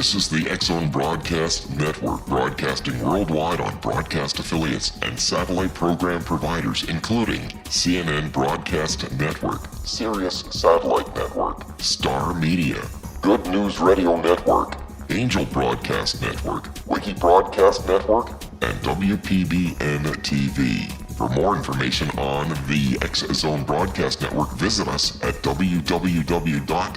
This is the X-Zone Broadcast Network, broadcasting worldwide on broadcast affiliates and satellite program providers, including CNN Broadcast Network, Sirius Satellite Network, Star Media, Good News Radio Network, Angel Broadcast Network, Wiki Broadcast Network, and WPBN TV. For more information on the X-Zone Broadcast Network, visit us at www.xzbn.net.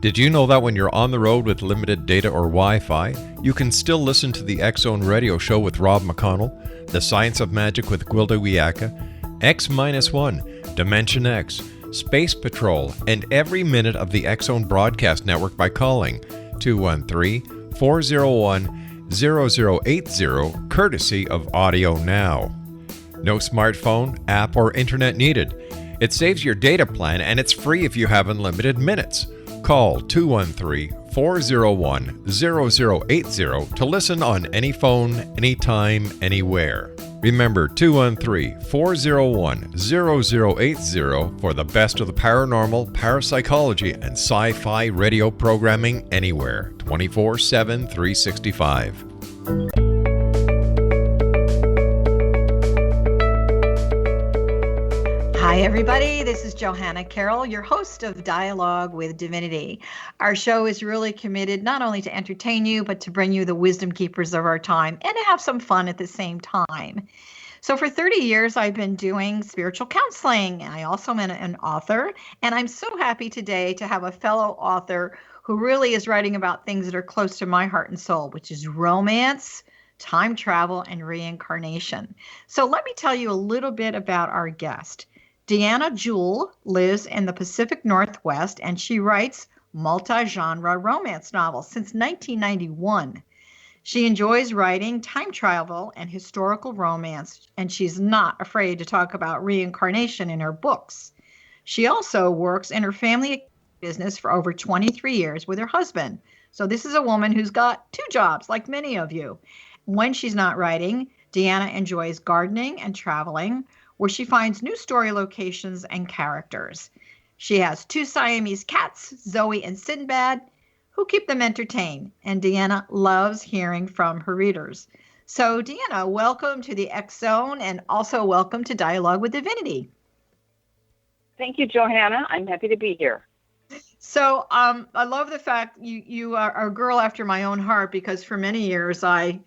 Did you know that when you're on the road with limited data or Wi-Fi, you can still listen to the X-Zone Radio Show with Rob McConnell, The Science of Magic with Gwilda Wiyaka, X-1, Dimension X, Space Patrol, and every minute of the X-Zone Broadcast Network by calling 213-401-0080, courtesy of Audio Now. No smartphone, app, or internet needed. It saves your data plan and it's free if you have unlimited minutes. Call 213-401-0080 to listen on any phone, anytime, anywhere. Remember 213-401-0080 for the best of the paranormal, parapsychology, and sci-fi radio programming anywhere, 24/7, 365. Hi, everybody. This is Johanna Carroll, your host of Dialogue with Divinity. Our show is really committed not only to entertain you, but to bring you the wisdom keepers of our time and to have some fun at the same time. So for 30 years, I've been doing spiritual counseling. I also am an author, and I'm so happy today to have a fellow author who really is writing about things that are close to my heart and soul, which is romance, time travel, and reincarnation. So let me tell you a little bit about our guest. Deanna Jewel lives in the Pacific Northwest, and she writes multi-genre romance novels since 1991. She enjoys writing time travel and historical romance, and she's not afraid to talk about reincarnation in her books. She also works in her family business for over 23 years with her husband. So this is a woman who's got two jobs, like many of you. When she's not writing, Deanna enjoys gardening and traveling, where she finds new story locations and characters. She has two Siamese cats, Zoie and Sinbad, who keep them entertained, and Deanna loves hearing from her readers. So Deanna, welcome to the X-Zone, and also welcome to Dialogue with Divinity. Thank you, Johanna. I'm happy to be here. So I love the fact you are a girl after my own heart, because for many years I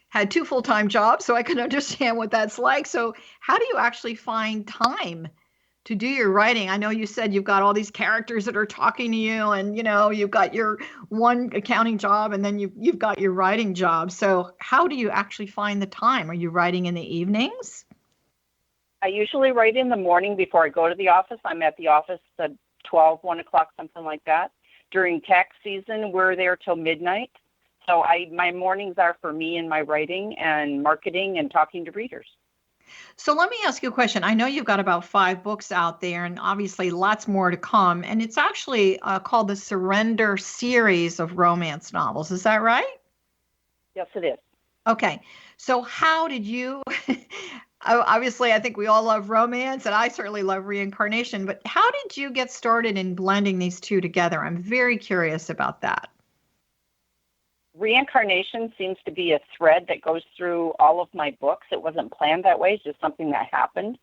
had two full-time jobs, so I can understand what that's like. So how do you actually find time to do your writing? I know you said you've got all these characters that are talking to you, and you've got your one accounting job, and then you've got your writing job. So how do you actually find the time? Are you writing in the evenings? I usually write in the morning before I go to the office. I'm at the office at 12, 1 o'clock, something like that. During tax season, we're there till midnight. So my mornings are for me and my writing and marketing and talking to readers. So let me ask you a question. I know you've got about 5 books out there, and obviously lots more to come. And it's actually called the Surrender series of romance novels. Is that right? Yes, it is. Okay. So how did you, obviously I think we all love romance, and I certainly love reincarnation, but how did you get started in blending these two together? I'm very curious about that. Reincarnation seems to be a thread that goes through all of my books. It wasn't planned that way. It's just something that happened.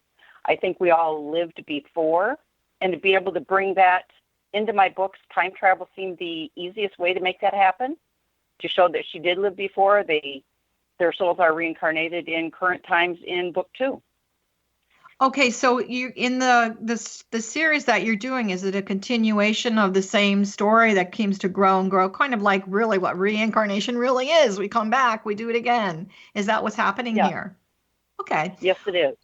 I think we all lived before, and to be able to bring that into my books, time travel seemed the easiest way to make that happen, to show that she did live before. Their souls are reincarnated in current times in book 2. Okay, so you in the series that you're doing, is it a continuation of the same story that seems to grow and grow, kind of like really what reincarnation really is? We come back, we do it again. Is that what's happening here? Okay. Yes, it is.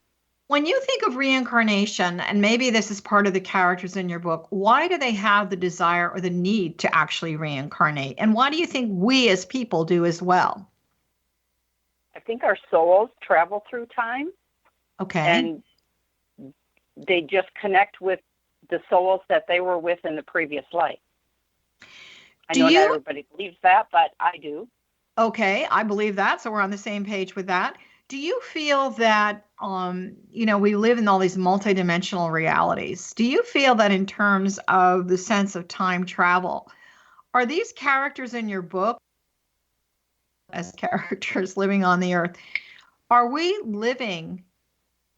When you think of reincarnation, and maybe this is part of the characters in your book, why do they have the desire or the need to actually reincarnate? And why do you think we as people do as well? I think our souls travel through time. Okay. And they just connect with the souls that they were with in the previous life. I know not everybody believes that, but I do. Okay, I believe that. So we're on the same page with that. Do you feel that, we live in all these multidimensional realities? Do you feel that in terms of the sense of time travel, are these characters in your book as characters living on the earth, are we living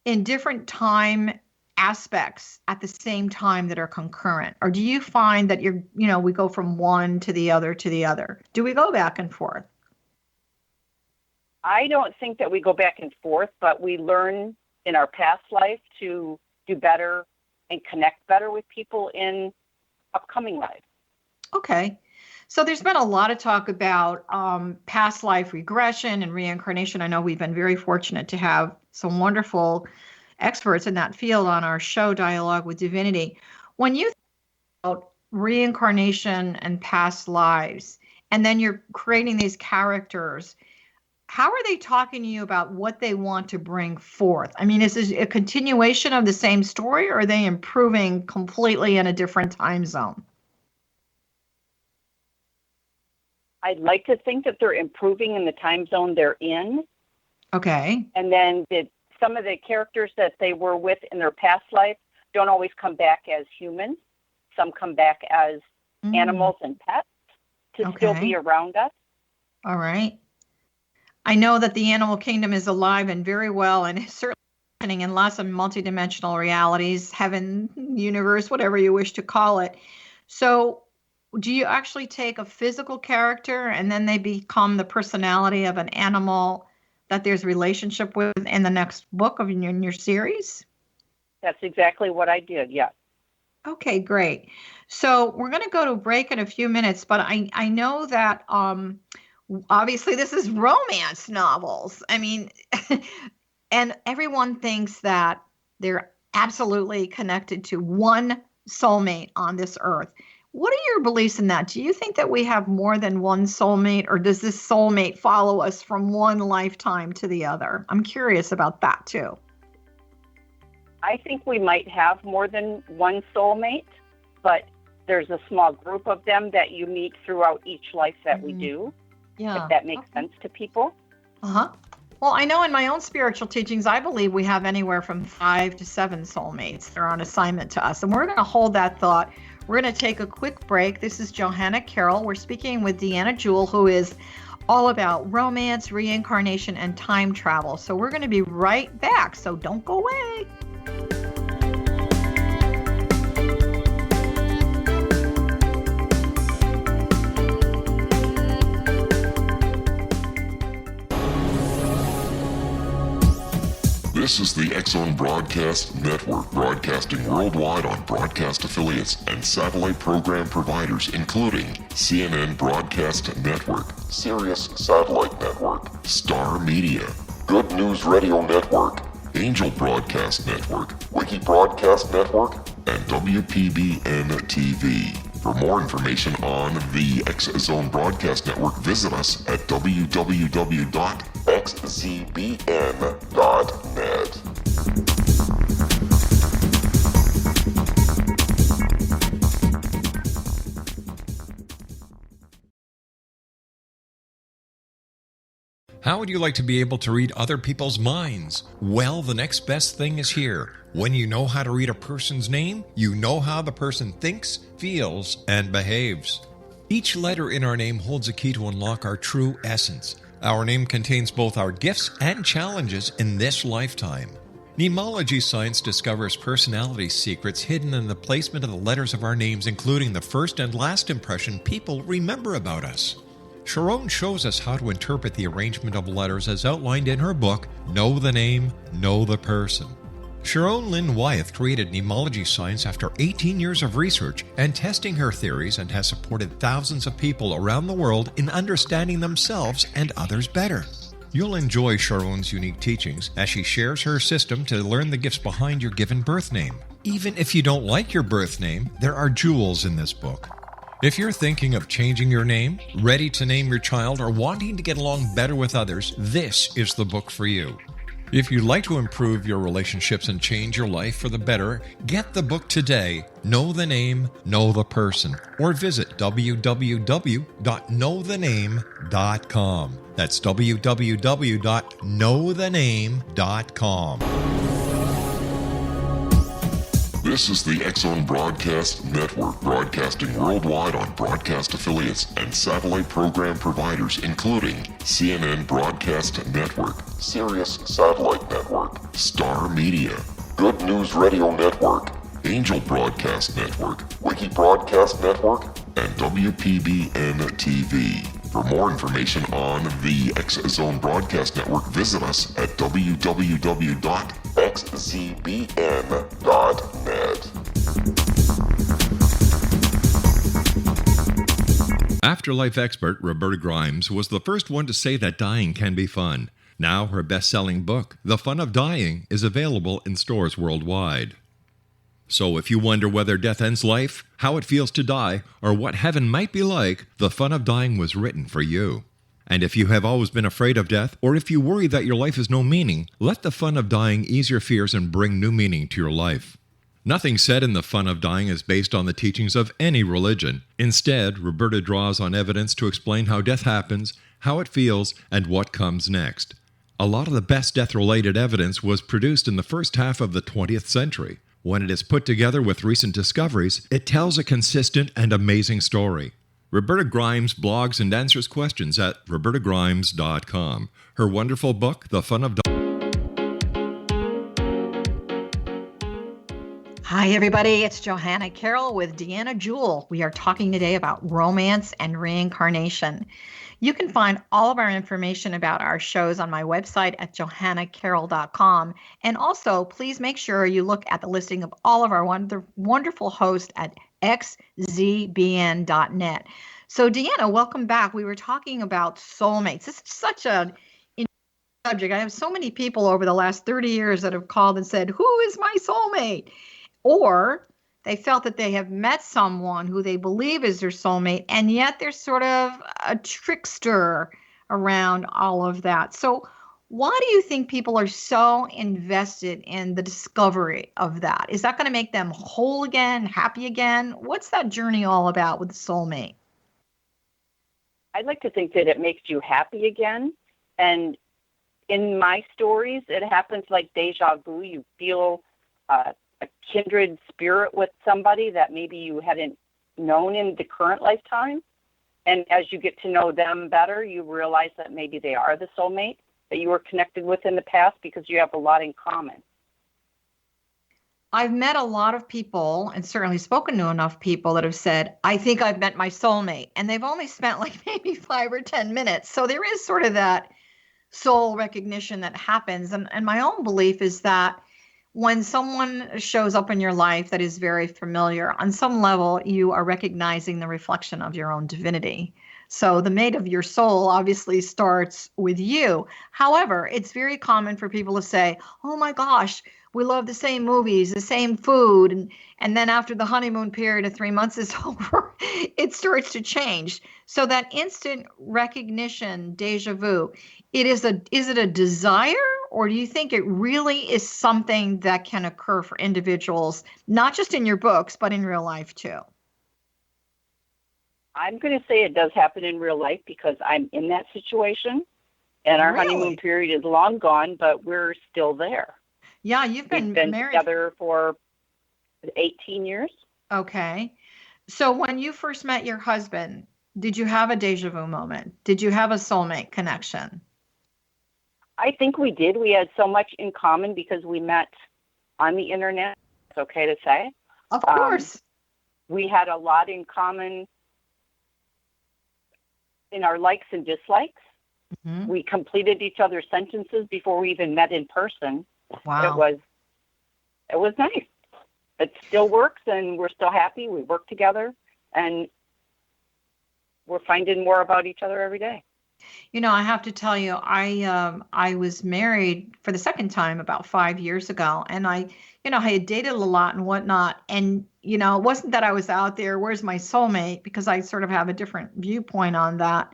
in different time aspects at the same time that are concurrent? Or do you find that we go from one to the other to the other? Do we go back and forth? I don't think that we go back and forth, but we learn in our past life to do better and connect better with people in upcoming life. Okay. So there's been a lot of talk about past life regression and reincarnation. I know we've been very fortunate to have some wonderful experts in that field on our show, Dialogue with Divinity. When you think about reincarnation and past lives, and then you're creating these characters, how are they talking to you about what they want to bring forth? I mean, is this a continuation of the same story, or are they improving completely in a different time zone? I'd like to think that they're improving in the time zone they're in. Okay. And then some of the characters that they were with in their past life don't always come back as humans. Some come back as animals and pets to still be around us. All right. I know that the animal kingdom is alive and very well, and it's certainly happening in lots of multidimensional realities, heaven, universe, whatever you wish to call it. So do you actually take a physical character and then they become the personality of an animal that there's relationship with in the next book of in your series? That's exactly what I did, yes. Okay, great. So we're going to go to a break in a few minutes, but I know that obviously this is romance novels. I mean, and everyone thinks that they're absolutely connected to one soulmate on this earth. What are your beliefs in that? Do you think that we have more than one soulmate, or does this soulmate follow us from one lifetime to the other? I'm curious about that too. I think we might have more than one soulmate, but there's a small group of them that you meet throughout each life that we do. Yeah. If that makes sense to people. Uh-huh. Well, I know in my own spiritual teachings, I believe we have anywhere from 5 to 7 soulmates that are on assignment to us. And we're going to hold that thought. We're going to take a quick break. This is Johanna Carroll. We're speaking with Deanna Jewel, who is all about romance, reincarnation, and time travel. So we're going to be right back. So don't go away. This is the X-Zone Broadcast Network, broadcasting worldwide on broadcast affiliates and satellite program providers, including CNN Broadcast Network, Sirius Satellite Network, Star Media, Good News Radio Network, Angel Broadcast Network, Wiki Broadcast Network, and WPBN TV. For more information on the X-Zone Broadcast Network, visit us at www.xzbn.net. How would you like to be able to read other people's minds? Well, the next best thing is here. When you know how to read a person's name, you know how the person thinks, feels, and behaves. Each letter in our name holds a key to unlock our true essence. Our name contains both our gifts and challenges in this lifetime. Mnemology science discovers personality secrets hidden in the placement of the letters of our names, including the first and last impression people remember about us. Sharon shows us how to interpret the arrangement of letters as outlined in her book, Know the Name, Know the Person. Sharon Lynn Wyeth created mnemology science after 18 years of research and testing her theories, and has supported thousands of people around the world in understanding themselves and others better. You'll enjoy Sharon's unique teachings as she shares her system to learn the gifts behind your given birth name. Even if you don't like your birth name, there are jewels in this book. If you're thinking of changing your name, ready to name your child, or wanting to get along better with others, this is the book for you. If you'd like to improve your relationships and change your life for the better, get the book today, Know the Name, Know the Person, or visit www.knowthename.com. That's www.knowthename.com. This is the X-Zone Broadcast Network, broadcasting worldwide on broadcast affiliates and satellite program providers, including CNN Broadcast Network, Sirius Satellite Network, Star Media, Good News Radio Network, Angel Broadcast Network, Wiki Broadcast Network, and WPBN TV. For more information on the X-Zone Broadcast Network, visit us at www.xzbn.net. Afterlife expert Roberta Grimes was the first one to say that dying can be fun. Now her best-selling book, The Fun of Dying, is available in stores worldwide. So if you wonder whether death ends life, how it feels to die, or what heaven might be like, The Fun of Dying was written for you. And if you have always been afraid of death, or if you worry that your life has no meaning, let The Fun of Dying ease your fears and bring new meaning to your life. Nothing said in The Fun of Dying is based on the teachings of any religion. Instead, Roberta draws on evidence to explain how death happens, how it feels, and what comes next. A lot of the best death-related evidence was produced in the first half of the 20th century. When it is put together with recent discoveries, it tells a consistent and amazing story. Roberta Grimes blogs and answers questions at robertagrimes.com. Her wonderful book, The Fun of Dying. Hi, everybody. It's Johanna Carroll with Deanna Jewel. We are talking today about romance and reincarnation. You can find all of our information about our shows on my website at johannacarroll.com. And also, please make sure you look at the listing of all of our wonderful hosts at xzbn.net. So, Deanna, welcome back. We were talking about soulmates. This is such a subject. I have so many people over the last 30 years that have called and said, "Who is my soulmate?" Or they felt that they have met someone who they believe is their soulmate, and yet they're sort of a trickster around all of that. So why do you think people are so invested in the discovery of that? Is that going to make them whole again, happy again? What's that journey all about with the soulmate? I'd like to think that it makes you happy again. And in my stories, it happens like deja vu. You feel a kindred spirit with somebody that maybe you hadn't known in the current lifetime. And as you get to know them better, you realize that maybe they are the soulmate that you were connected with in the past because you have a lot in common. I've met a lot of people and certainly spoken to enough people that have said, I think I've met my soulmate. And they've only spent like maybe 5 or 10 minutes. So there is sort of that soul recognition that happens. And my own belief is that when someone shows up in your life that is very familiar, on some level, you are recognizing the reflection of your own divinity. So the mate of your soul obviously starts with you. However, it's very common for people to say, oh my gosh, we love the same movies, the same food. And then after the honeymoon period of 3 months is over, it starts to change. So that instant recognition, deja vu, is it a desire? Or do you think it really is something that can occur for individuals, not just in your books, but in real life too? I'm going to say it does happen in real life because I'm in that situation. And our honeymoon period is long gone, but we're still there. Yeah, you've been married together for 18 years. Okay. So when you first met your husband, did you have a deja vu moment? Did you have a soulmate connection? I think we did. We had so much in common because we met on the internet. It's okay to say. Of course. We had a lot in common in our likes and dislikes. Mm-hmm. We completed each other's sentences before we even met in person. Wow. It was nice. It still works, and we're still happy. We work together, and we're finding more about each other every day. You know, I have to tell you, I was married for the second time about 5 years ago, and I had dated a lot and whatnot, and it wasn't that I was out there, where's my soulmate, because I sort of have a different viewpoint on that.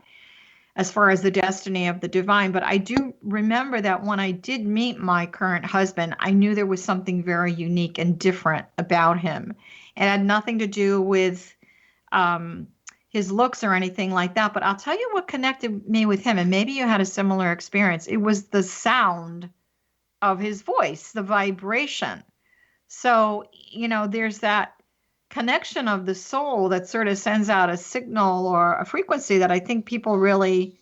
as far as the destiny of the divine. But I do remember that when I did meet my current husband, I knew there was something very unique and different about him. It had nothing to do with his looks or anything like that. But I'll tell you what connected me with him, and maybe you had a similar experience. It was the sound of his voice, the vibration. So, there's that connection of the soul that sort of sends out a signal or a frequency that I think people really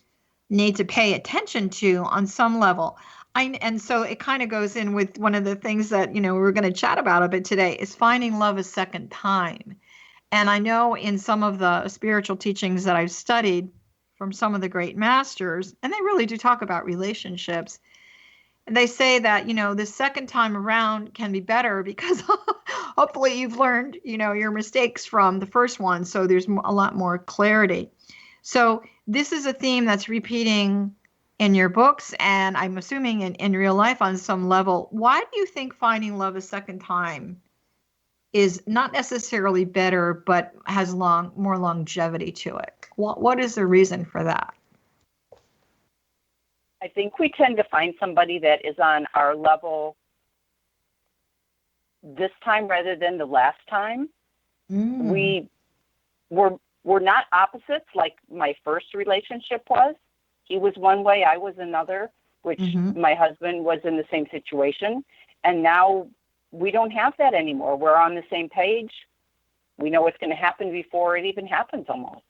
need to pay attention to on some level. And so it kind of goes in with one of the things that, we're going to chat about a bit today is finding love a second time. And I know in some of the spiritual teachings that I've studied from some of the great masters, and they really do talk about relationships, they say that, the second time around can be better because hopefully you've learned, your mistakes from the first one. So there's a lot more clarity. So this is a theme that's repeating in your books, and I'm assuming in real life on some level. Why do you think finding love a second time is not necessarily better, but has more longevity to it? What is the reason for that? I think we tend to find somebody that is on our level this time rather than the last time. We're not opposites like my first relationship was. He was one way, I was another, which my husband was in the same situation. And now we don't have that anymore. We're on the same page. We know what's going to happen before it even happens almost.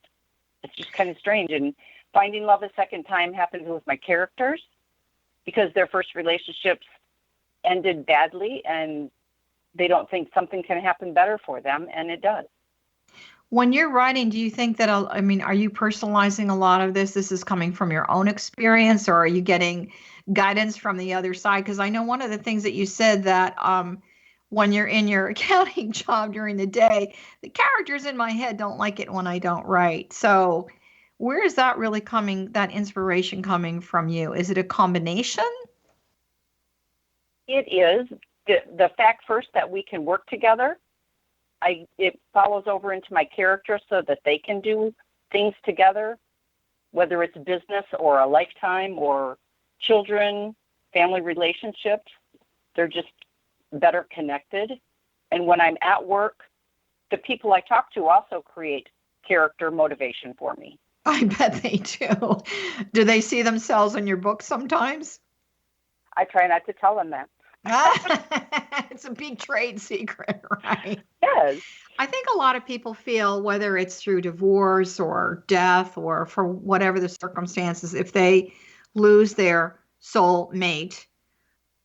It's just kind of strange. And finding love a second time happens with my characters because their first relationships ended badly and they don't think something can happen better for them, and it does. When you're writing, do you think that, are you personalizing a lot of this? This is coming from your own experience, or are you getting guidance from the other side? Because I know one of the things that you said that when you're in your accounting job during the day, the characters in my head don't like it when I don't write. So where is that really coming, that inspiration coming from you? Is it a combination? It is. The fact first that we can work together, it follows over into my character so that they can do things together, whether it's business or a lifetime or children, family relationships. They're just better connected. And when I'm at work, the people I talk to also create character motivation for me. I bet they do. Do they see themselves in your book sometimes? I try not to tell them that. It's a big trade secret, right? Yes. I think a lot of people feel, whether it's through divorce or death or for whatever the circumstances, if they lose their soul mate,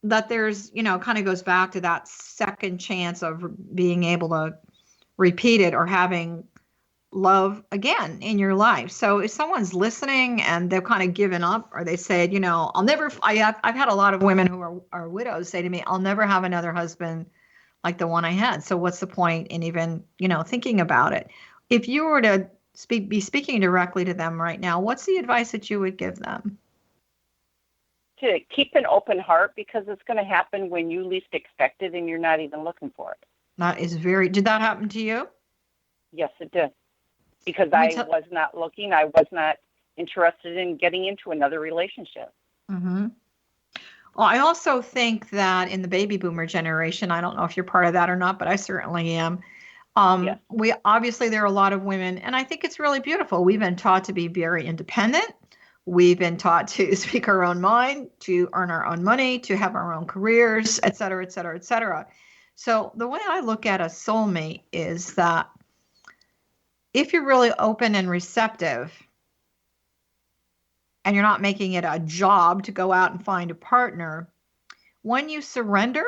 that there's, kind of goes back to that second chance of being able to repeat it or having love again in your life. So if someone's listening and they've kind of given up, or they said, I've had a lot of women who are widows say to me, I'll never have another husband like the one I had. So what's the point in even, thinking about it? If you were to be speaking directly to them right now, what's the advice that you would give them? To keep an open heart, because it's going to happen when you least expect it and you're not even looking for it. That is did that happen to you? Yes, it did. Because I was not looking. I was not interested in getting into another relationship. Mm-hmm. Well, I also think that in the baby boomer generation, I don't know if you're part of that or not, but I certainly am. Yes. There are a lot of women, and I think it's really beautiful. We've been taught to be very independent. We've been taught to speak our own mind, to earn our own money, to have our own careers, et cetera, et cetera, et cetera. So the way I look at a soulmate is that if you're really open and receptive and you're not making it a job to go out and find a partner, when you surrender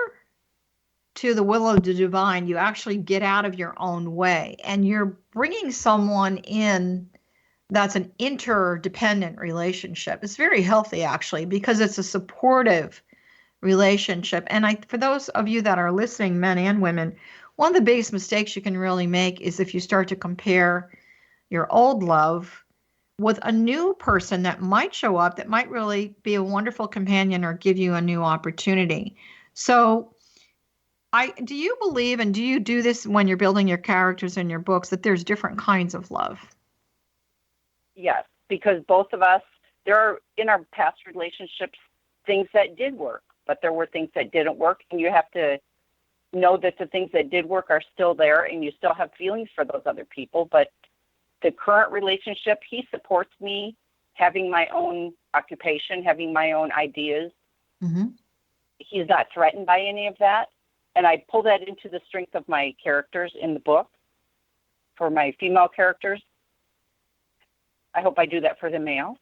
to the will of the divine, you actually get out of your own way and you're bringing someone in that's an interdependent relationship. It's very healthy, actually, because it's a supportive relationship. And for those of you that are listening, men and women, one of the biggest mistakes you can really make is if you start to compare your old love with a new person that might show up, that might really be a wonderful companion or give you a new opportunity. So do you believe, and do you do this when you're building your characters in your books, that there's different kinds of love? Yes, because both of us there are, in our past relationships, things that did work, but there were things that didn't work, and you have to know that the things that did work are still there, and you still have feelings for those other people. But the current relationship, he supports me having my own occupation, having my own ideas. Mm-hmm. He's not threatened by any of that. And I pull that into the strength of my characters in the book for my female characters. I hope I do that for the male.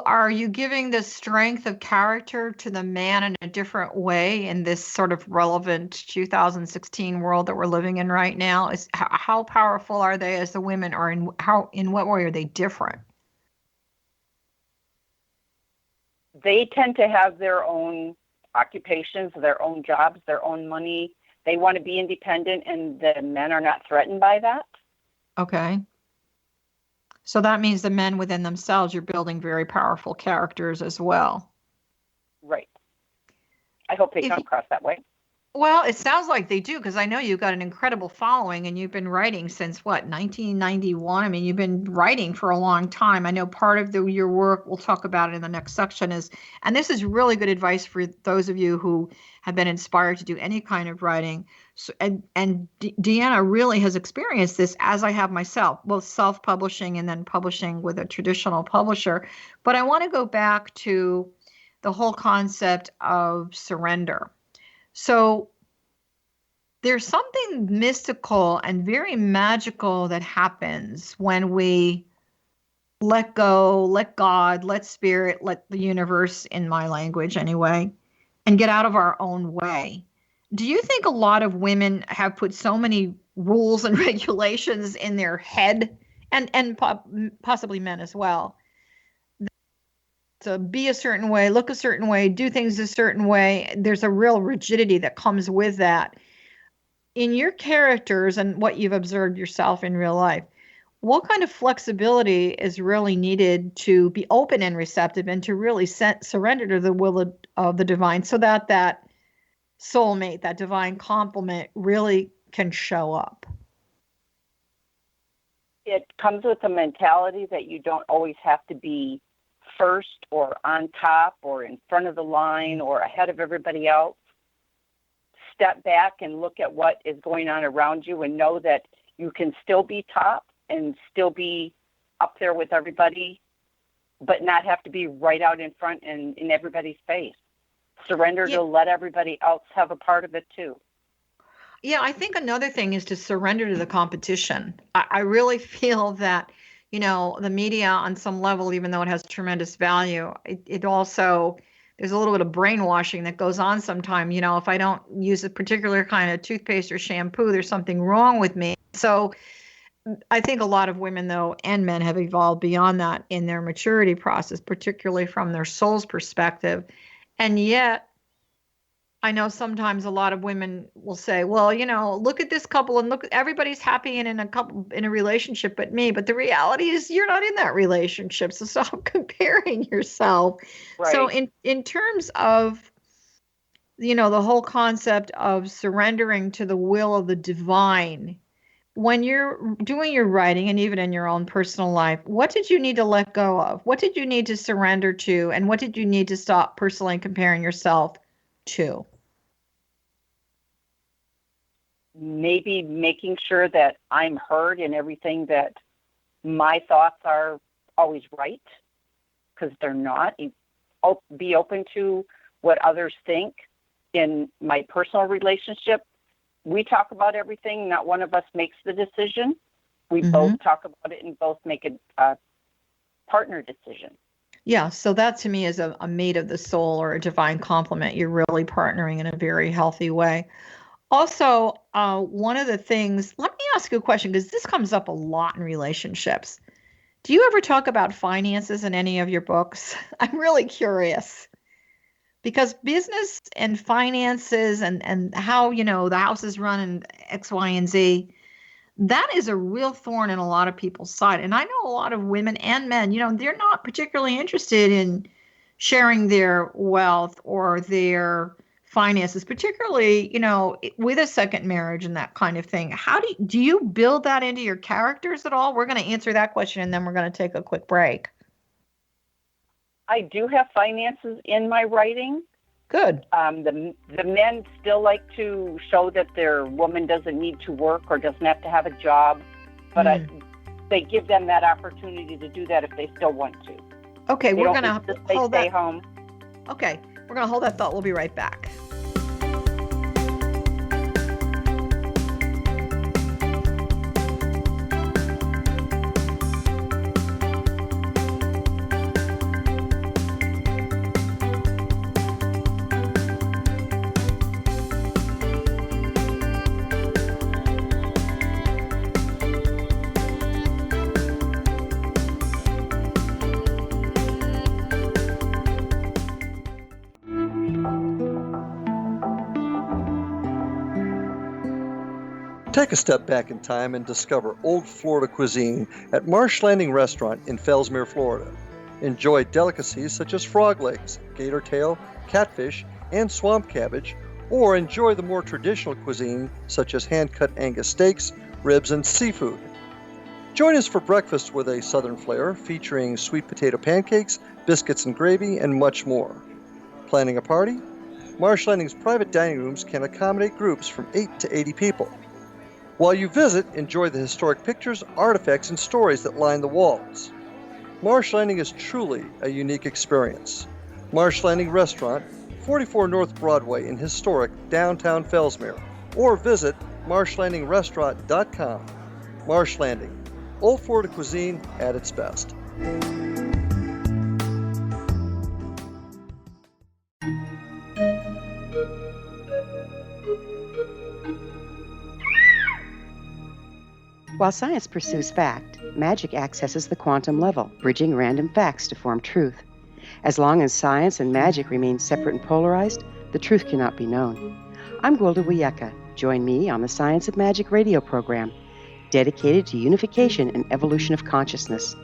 Are you giving the strength of character to the man in a different way in this sort of relevant 2016 world that we're living in right now? How powerful are they as the women, or in what way are they different? They tend to have their own occupations, their own jobs, their own money. They want to be independent, and the men are not threatened by that. Okay. So that means the men within themselves, you're building very powerful characters as well. Right. I hope they come across that way. Well, it sounds like they do, because I know you've got an incredible following, and you've been writing since, 1991? I mean, you've been writing for a long time. I know part of your work, we'll talk about it in the next section, and this is really good advice for those of you who have been inspired to do any kind of writing. So, and Deanna really has experienced this, as I have myself, both self-publishing and then publishing with a traditional publisher. But I want to go back to the whole concept of surrender. So there's something mystical and very magical that happens when we let go, let God, let spirit, let the universe, in my language anyway, and get out of our own way. Do you think a lot of women have put so many rules and regulations in their head, and possibly men as well, to be a certain way, look a certain way, do things a certain way? There's a real rigidity that comes with that. In your characters and what you've observed yourself in real life, what kind of flexibility is really needed to be open and receptive, and to really surrender to the will of the divine, so that that soulmate, that divine complement, really can show up? It comes with a mentality that you don't always have to be first or on top or in front of the line or ahead of everybody else. Step back and look at what is going on around you, and know that you can still be top and still be up there with everybody, but not have to be right out in front and in everybody's face. Surrender to let everybody else have a part of it too. Yeah, I think another thing is to surrender to the competition. I really feel that, the media on some level, even though it has tremendous value, it also, there's a little bit of brainwashing that goes on sometimes. If I don't use a particular kind of toothpaste or shampoo, there's something wrong with me. So I think a lot of women, though, and men, have evolved beyond that in their maturity process, particularly from their soul's perspective. And yet, I know sometimes a lot of women will say, well, look at this couple, and look, everybody's happy and in a relationship but me. But the reality is you're not in that relationship. So stop comparing yourself. Right. So in terms of, the whole concept of surrendering to the will of the divine, when you're doing your writing, and even in your own personal life, what did you need to let go of? What did you need to surrender to? And what did you need to stop personally comparing yourself to? Maybe making sure that I'm heard in everything, that my thoughts are always right, because they're not. Be open to what others think. In my personal relationship, we talk about everything. Not one of us makes the decision. We both talk about it and both make a partner decision. Yeah, so that to me is a mate of the soul, or a divine complement. You're really partnering in a very healthy way. Also, one of the things, let me ask you a question, because this comes up a lot in relationships. Do you ever talk about finances in any of your books? I'm really curious, because business and finances and how, the house is run and X, Y, and Z, that is a real thorn in a lot of people's side. And I know a lot of women and men, they're not particularly interested in sharing their wealth or their finances, particularly, with a second marriage and that kind of thing. How do you build that into your characters at all? We're going to answer that question, and then we're going to take a quick break. I do have finances in my writing. Good. The men still like to show that their woman doesn't need to work or doesn't have to have a job, but they give them that opportunity to do that if they still want to. Okay, we're going to hold stay that. home. Okay, we're going to hold that thought. We'll be right back. Take a step back in time and discover old Florida cuisine at Marsh Landing Restaurant in Fellsmere, Florida. Enjoy delicacies such as frog legs, gator tail, catfish, and swamp cabbage, or enjoy the more traditional cuisine such as hand-cut Angus steaks, ribs, and seafood. Join us for breakfast with a southern flair featuring sweet potato pancakes, biscuits and gravy, and much more. Planning a party? Marsh Landing's private dining rooms can accommodate groups from 8 to 80 people. While you visit, enjoy the historic pictures, artifacts, and stories that line the walls. Marsh Landing is truly a unique experience. Marsh Landing Restaurant, 44 North Broadway in historic downtown Fellsmere, or visit marshlandingrestaurant.com. Marsh Landing, old Florida cuisine at its best. While science pursues fact, magic accesses the quantum level, bridging random facts to form truth. As long as science and magic remain separate and polarized, the truth cannot be known. I'm Gwilda Wiyaka. Join me on the Science of Magic radio program, dedicated to unification and evolution of consciousness.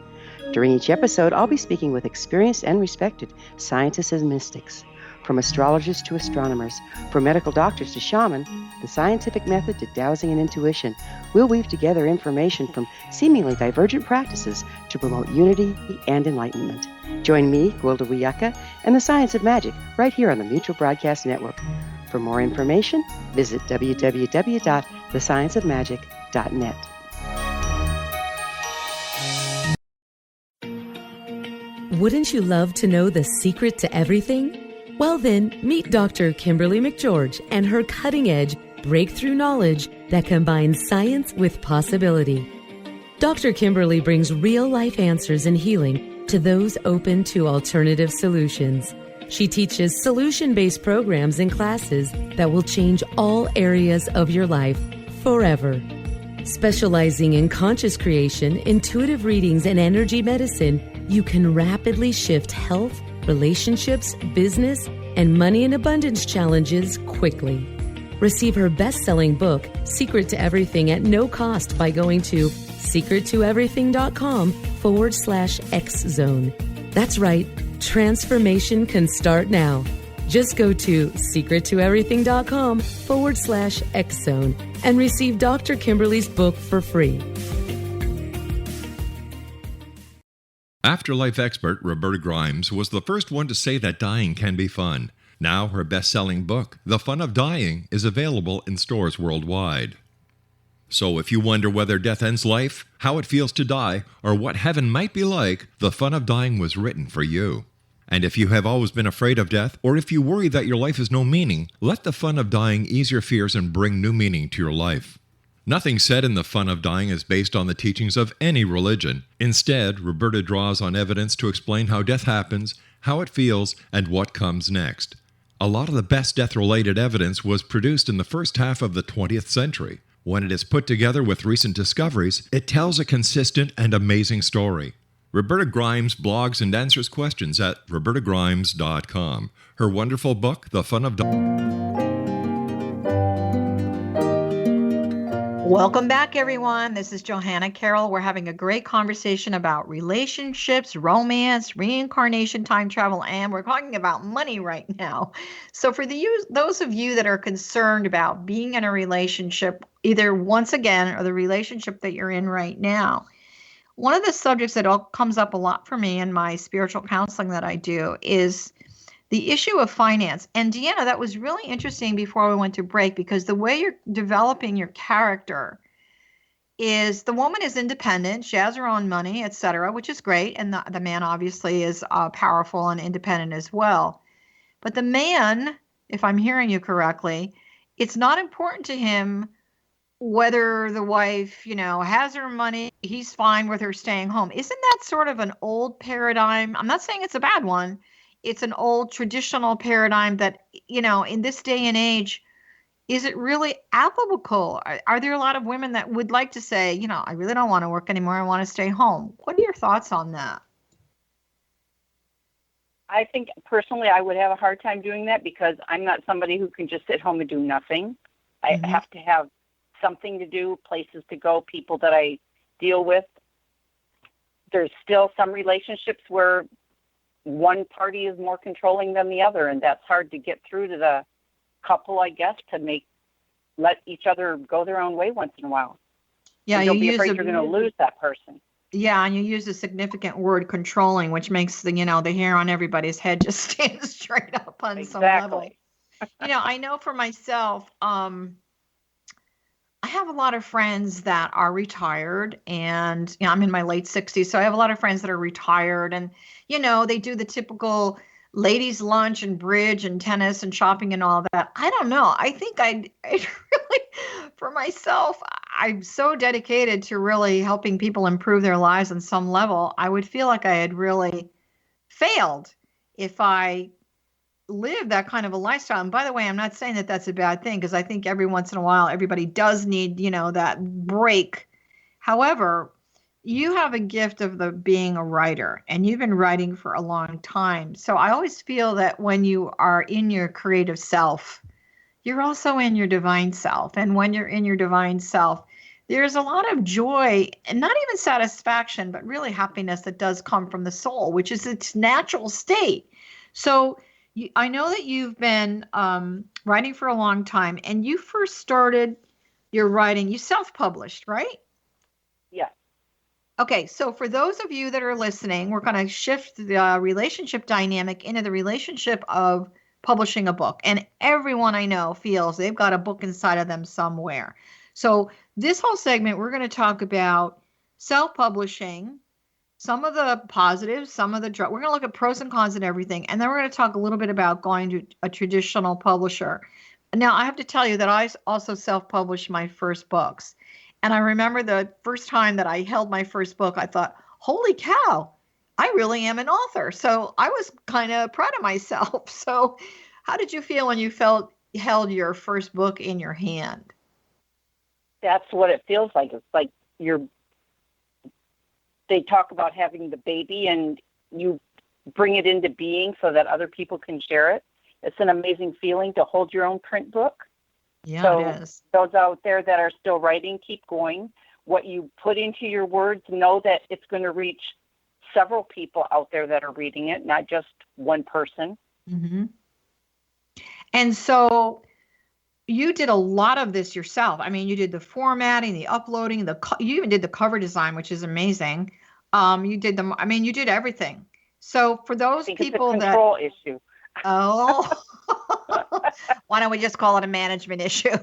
During each episode, I'll be speaking with experienced and respected scientists and mystics. From astrologers to astronomers, from medical doctors to shaman, the scientific method to dowsing and intuition, we'll weave together information from seemingly divergent practices to promote unity and enlightenment. Join me, Gwilda Wiyaka, and the Science of Magic right here on the Mutual Broadcast Network. For more information, visit www.thescienceofmagic.net. Wouldn't you love to know the secret to everything? Well then, meet Dr. Kimberly McGeorge and her cutting-edge breakthrough knowledge that combines science with possibility. Dr. Kimberly brings real-life answers and healing to those open to alternative solutions. She teaches solution-based programs and classes that will change all areas of your life forever. Specializing in conscious creation, intuitive readings, and energy medicine, you can rapidly shift health, relationships, business, and money and abundance challenges quickly. Receive her best-selling book, Secret to Everything, at no cost by going to secrettoeverything.com/X-Zone. That's right, transformation can start now. Just go to secrettoeverything.com/X-Zone and receive Dr. Kimberly's book for free. Afterlife expert Roberta Grimes was the first one to say that dying can be fun. Now her best-selling book, The Fun of Dying, is available in stores worldwide. So if you wonder whether death ends life, how it feels to die, or what heaven might be like, The Fun of Dying was written for you. And if you have always been afraid of death, or if you worry that your life has no meaning, let The Fun of Dying ease your fears and bring new meaning to your life. Nothing said in The Fun of Dying is based on the teachings of any religion. Instead, Roberta draws on evidence to explain how death happens, how it feels, and what comes next. A lot of the best death-related evidence was produced in the first half of the 20th century. When it is put together with recent discoveries, it tells a consistent and amazing story. Roberta Grimes blogs and answers questions at robertagrimes.com. Her wonderful book, The Fun of Dying. Welcome back, everyone. This is Johanna Carroll. We're having a great conversation about relationships, romance, reincarnation, time travel, and we're talking about money right now. So for those of you that are concerned about being in a relationship, either once again or the relationship that you're in right now, one of the subjects that comes up a lot for me in my spiritual counseling that I do is the issue of finance. And Deanna, that was really interesting before we went to break, because the way you're developing your character is the woman is independent. She has her own money, etc., which is great. And the man obviously is powerful and independent as well. But the man, if I'm hearing you correctly, it's not important to him whether the wife, has her money. He's fine with her staying home. Isn't that sort of an old paradigm? I'm not saying it's a bad one. It's an old traditional paradigm that, in this day and age, is it really applicable? Are there a lot of women that would like to say, I really don't want to work anymore. I want to stay home. What are your thoughts on that? I think personally I would have a hard time doing that because I'm not somebody who can just sit home and do nothing. I have to have something to do, places to go, people that I deal with. There's still some relationships where one party is more controlling than the other, and that's hard to get through to the couple, I guess, to let each other go their own way once in a while. Yeah, and don't be afraid you're going to lose that person. Yeah, and you use a significant word, controlling, which makes the hair on everybody's head just stand straight up on some level. I know for myself, I have a lot of friends that are retired, and I'm in my late 60s, so I have a lot of friends that are retired, and they do the typical ladies' lunch and bridge and tennis and shopping and all that. I don't know. I think I'd really, for myself, I'm so dedicated to really helping people improve their lives on some level. I would feel like I had really failed if I live that kind of a lifestyle. And by the way, I'm not saying that that's a bad thing, because I think every once in a while everybody does need, that break. However, you have a gift of being a writer, and you've been writing for a long time. So I always feel that when you are in your creative self, you're also in your divine self. And when you're in your divine self, there's a lot of joy, and not even satisfaction, but really happiness that does come from the soul, which is its natural state. So I know that you've been writing for a long time, and you first started your writing, you self-published, right? Yeah. Okay, so for those of you that are listening, we're going to shift the relationship dynamic into the relationship of publishing a book. And everyone I know feels they've got a book inside of them somewhere. So this whole segment, we're going to talk about self-publishing, some of the positives, some of the we're going to look at pros and cons and everything. And then we're going to talk a little bit about going to a traditional publisher. Now, I have to tell you that I also self-published my first books. And I remember the first time that I held my first book, I thought, holy cow, I really am an author. So I was kind of proud of myself. So how did you feel when you held your first book in your hand? That's what it feels like. It's like they talk about having the baby and you bring it into being so that other people can share it. It's an amazing feeling to hold your own print book. Yeah, so it is. Those out there that are still writing, keep going. What you put into your words, know that it's going to reach several people out there that are reading it, not just one person. Mm-hmm. And so you did a lot of this yourself. I mean, you did the formatting, the uploading, you even did the cover design, which is amazing. You did everything. So for those people it's a control issue. Oh, why don't we just call it a management issue?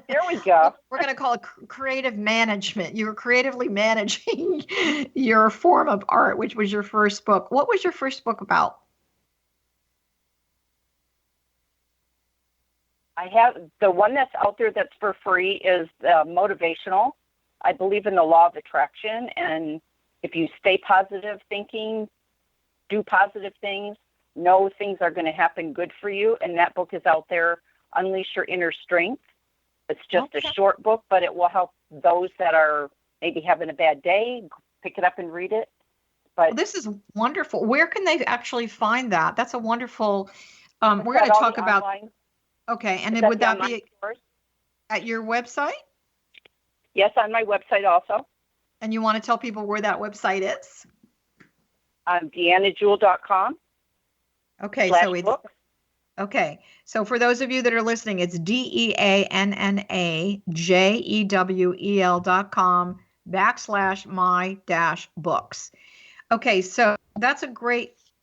Here we go. We're going to call it creative management. You were creatively managing your form of art, which was your first book. What was your first book about? I have the one that's out there that's for free is motivational. I believe in the law of attraction, and if you stay positive thinking, do positive things, know things are going to happen good for you. And that book is out there, Unleash Your Inner Strength. It's just a short book, but it will help those that are maybe having a bad day, pick it up and read it. But this is wonderful. Where can they actually find that? That's a wonderful, we're going to talk about. Online. Okay, and then would that be at your website? Yes, on my website also. And you want to tell people where that website is? DeannaJewel.com. Okay, so it's books. Okay. So for those of you that are listening, it's DeannaJewel.com /my-books. Okay, so that's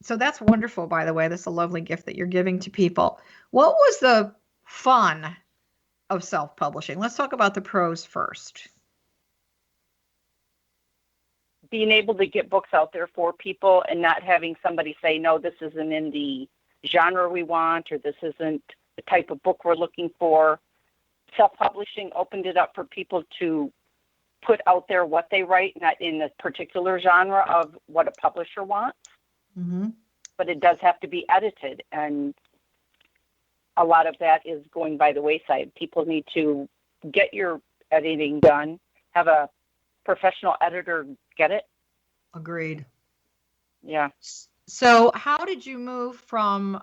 that's wonderful, by the way. That's a lovely gift that you're giving to people. What was the fun of self-publishing? Let's talk about the pros first. Being able to get books out there for people and not having somebody say, no, this isn't in the genre we want, or this isn't the type of book we're looking for. Self-publishing opened it up for people to put out there what they write, not in the particular genre of what a publisher wants. Mm-hmm. But it does have to be edited, and a lot of that is going by the wayside. People need to get your editing done, have a professional editor get it. Agreed. Yeah. So how did you move from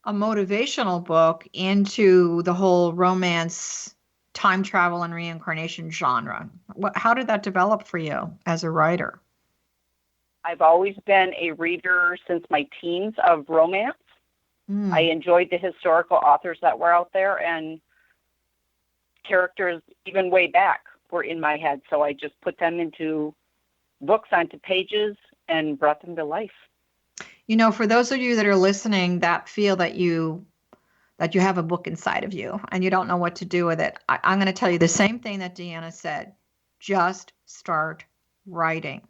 a motivational book into the whole romance, time travel, and reincarnation genre? How did that develop for you as a writer? I've always been a reader since my teens of romance. I enjoyed the historical authors that were out there, and characters even way back were in my head. So I just put them into books, onto pages, and brought them to life. You know, for those of you that are listening that feel that you have a book inside of you and you don't know what to do with it, I'm going to tell you the same thing that Deanna said. Just start writing.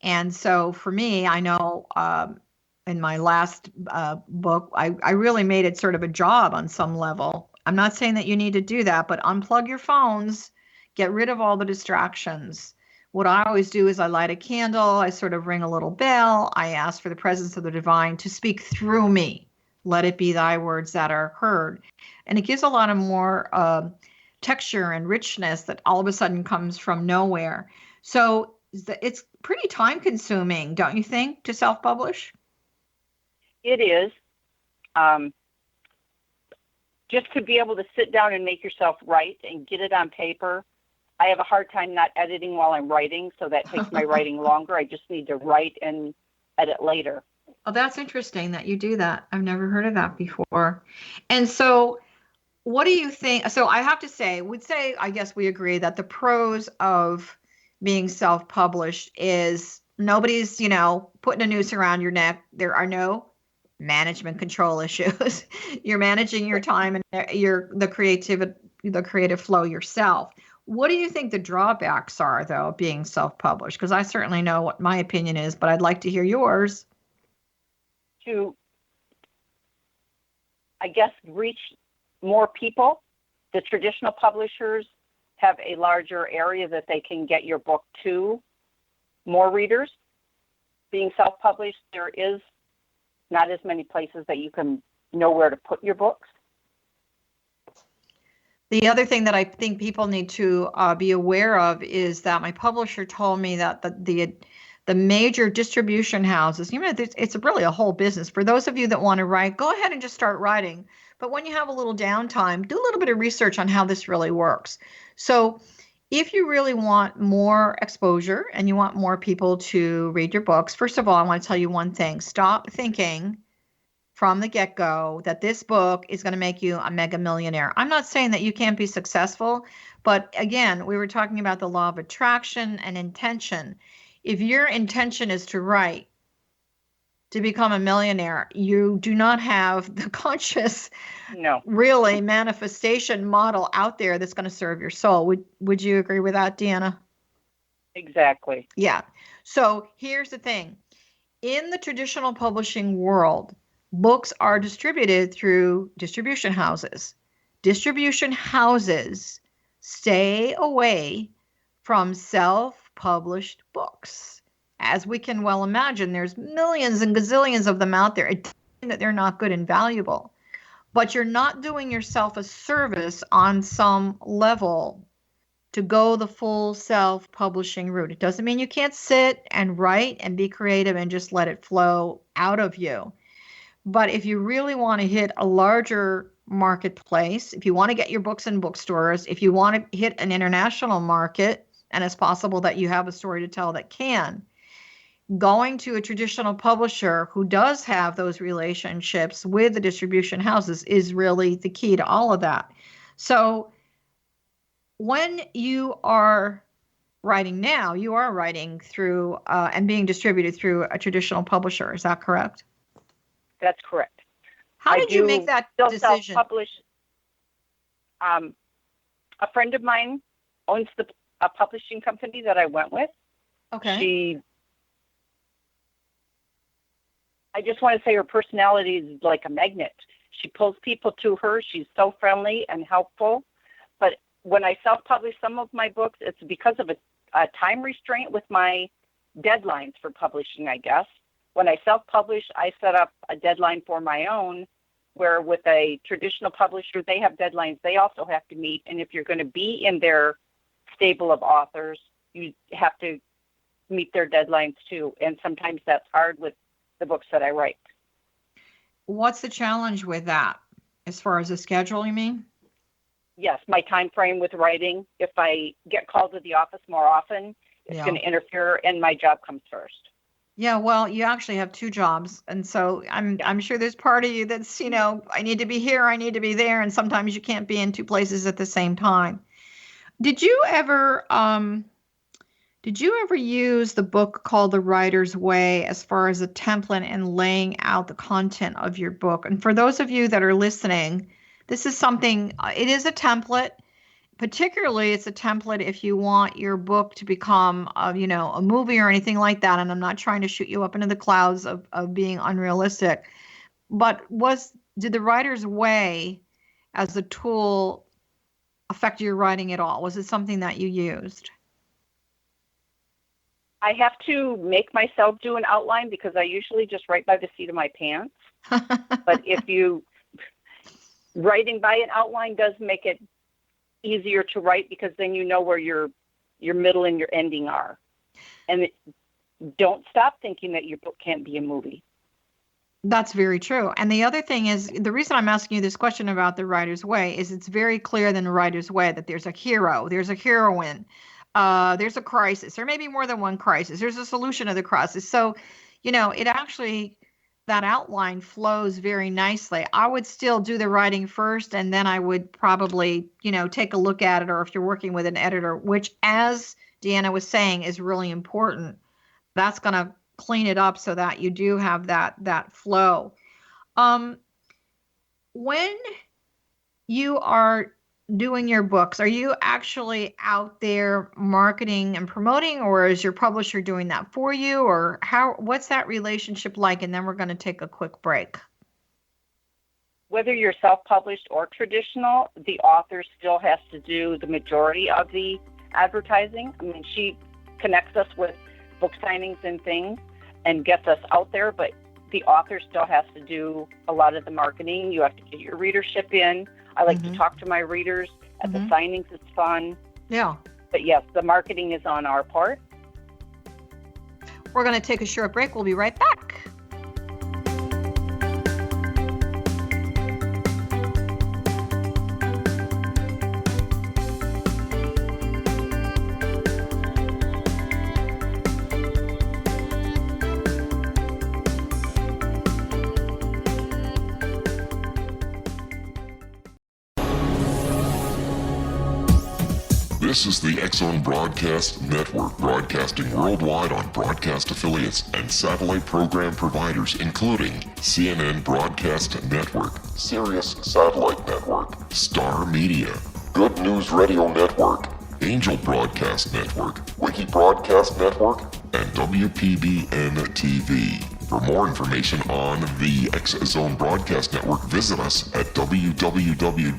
And so for me, I know in my last book, I really made it sort of a job on some level. I'm not saying that you need to do that, but unplug your phones, get rid of all the distractions. What I always do is I light a candle, I sort of ring a little bell, I ask for the presence of the divine to speak through me. Let it be thy words that are heard. And it gives a lot of more texture and richness that all of a sudden comes from nowhere. So it's pretty time consuming, don't you think, to self-publish? It is. Just to be able to sit down and make yourself write and get it on paper. I have a hard time not editing while I'm writing, so that takes my writing longer. I just need to write and edit later. Oh, that's interesting that you do that. I've never heard of that before. And so what do you think? So I have to say, I guess we agree that the pros of being self-published is nobody's, putting a noose around your neck. There are no management control issues. You're managing your time and the creative flow yourself. What do you think the drawbacks are, though, of being self-published? Because I certainly know what my opinion is, but I'd like to hear yours. To, I guess, reach more people. The traditional publishers have a larger area that they can get your book to more readers. Being self-published, there is not as many places that you can know where to put your books. The other thing that I think people need to be aware of is that my publisher told me that the major distribution houses, it's really a whole business. For those of you that want to write, go ahead and just start writing. But when you have a little downtime, do a little bit of research on how this really works. So if you really want more exposure and you want more people to read your books, first of all, I want to tell you one thing. Stop thinking from the get-go that this book is going to make you a mega millionaire. I'm not saying that you can't be successful, but again, we were talking about the law of attraction and intention. If your intention is to write, to become a millionaire, you do not have the conscious, really manifestation model out there that's going to serve your soul. Would you agree with that, Deanna? Exactly. Yeah. So here's the thing. In the traditional publishing world, books are distributed through distribution houses. Distribution houses stay away from self-published books. As we can well imagine, there's millions and gazillions of them out there, that they're not good and valuable. But you're not doing yourself a service on some level to go the full self-publishing route. It doesn't mean you can't sit and write and be creative and just let it flow out of you. But if you really want to hit a larger marketplace, if you want to get your books in bookstores, if you want to hit an international market, and it's possible that you have a story to tell that can, going to a traditional publisher who does have those relationships with the distribution houses is really the key to all of that. So when you are writing now, you are writing through and being distributed through a traditional publisher. Is that correct? That's correct. How did you make that still decision? Self-publish. A friend of mine owns a publishing company that I went with. Okay. I just want to say her personality is like a magnet. She pulls people to her. She's so friendly and helpful. But when I self-publish some of my books, it's because of a time restraint with my deadlines for publishing, I guess. When I self-publish, I set up a deadline for my own, where with a traditional publisher, they have deadlines they also have to meet. And if you're going to be in their stable of authors, you have to meet their deadlines too. And sometimes that's hard with the books that I write. What's the challenge with that? As far as the schedule, you mean? Yes, my time frame with writing. If I get called to the office more often, it's going to interfere, and my job comes first. Yeah, well, you actually have two jobs, and so I'm sure there's part of you that's, I need to be here, I need to be there, and sometimes you can't be in two places at the same time. Did you ever use the book called The Writer's Way as far as a template and laying out the content of your book? And for those of you that are listening, this is something, it is a template. Particularly, it's a template if you want your book to become, a movie or anything like that. And I'm not trying to shoot you up into the clouds of being unrealistic. But did The Writer's Way as a tool affect your writing at all? Was it something that you used? I have to make myself do an outline because I usually just write by the seat of my pants. But writing by an outline does make it easier to write, because then you know where your middle and your ending are. And don't stop thinking that your book can't be a movie. That's very true. And the other thing is, the reason I'm asking you this question about The Writer's Way is it's very clear in The Writer's Way that there's a hero, there's a heroine, there's a crisis, there may be more than one crisis, there's a solution to the crisis. So, it actually, that outline flows very nicely. I would still do the writing first, and then I would probably, take a look at it, or if you're working with an editor, which, as Deanna was saying, is really important. That's going to clean it up so that you do have that flow. When you are doing your books, are you actually out there marketing and promoting, or is your publisher doing that for you, or what's that relationship like? And then we're going to take a quick break. Whether you're self-published or traditional, the author still has to do the majority of the advertising. I mean, she connects us with book signings and things and gets us out there, but the author still has to do a lot of the marketing. You have to get your readership in. I like to talk to my readers at the signings. It's fun. Yeah. But yes, the marketing is on our part. We're going to take a short break. We'll be right back. This is the X-Zone Broadcast Network, broadcasting worldwide on broadcast affiliates and satellite program providers, including CNN Broadcast Network, Sirius Satellite Network, Star Media, Good News Radio Network, Angel Broadcast Network, Wiki Broadcast Network, and WPBN TV. For more information on the X-Zone Broadcast Network, visit us at www.xzbn.net.